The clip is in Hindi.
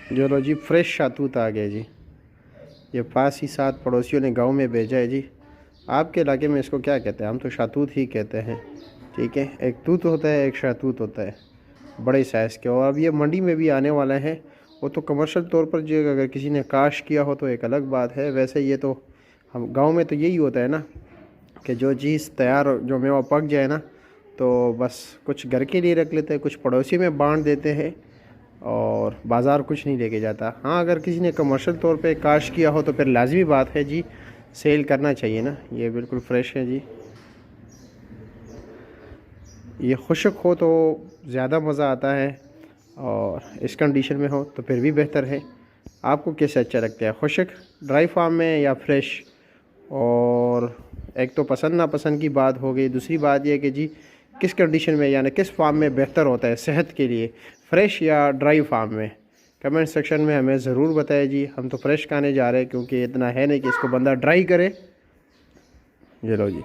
चलो जी, फ्रेश शहतूत आ गया जी। ये पास ही साथ पड़ोसियों ने गांव में भेजा है जी। आपके इलाके में इसको क्या कहते हैं? हम तो शहतूत ही कहते हैं। ठीक है, एक तूत होता है, एक शहतूत होता है, बड़े साइज़ के। और अब ये मंडी में भी आने वाला है। वो तो कमर्शियल तौर पर जो अगर किसी ने काश किया हो तो एक अलग बात है। वैसे ये तो हम गांव में तो यही होता है ना कि जो चीज़ तैयार, जो मेवा पक जाए ना, तो बस कुछ घर के लिए रख लेते हैं, कुछ पड़ोसी में बांट देते हैं और बाज़ार कुछ नहीं लेके जाता। हाँ, अगर किसी ने कमर्शियल तौर पे काश किया हो तो फिर लाजमी बात है जी, सेल करना चाहिए ना। ये बिल्कुल फ्रेश है जी। ये खुश्क हो तो ज़्यादा मज़ा आता है और इस कंडीशन में हो तो फिर भी बेहतर है। आपको कैसे अच्छा लगता है, खुश्क ड्राई फार्म में या फ्रेश? और एक तो पसंद नापसंद की बात हो गई, दूसरी बात यह कि जी किस कंडीशन में यानी किस फार्म में बेहतर होता है सेहत के लिए, फ्रेश या ड्राई फार्म में? कमेंट सेक्शन में हमें ज़रूर बताएं जी। हम तो फ्रेश खाने जा रहे हैं क्योंकि इतना है नहीं कि इसको बंदा ड्राई करे। ये लो जी।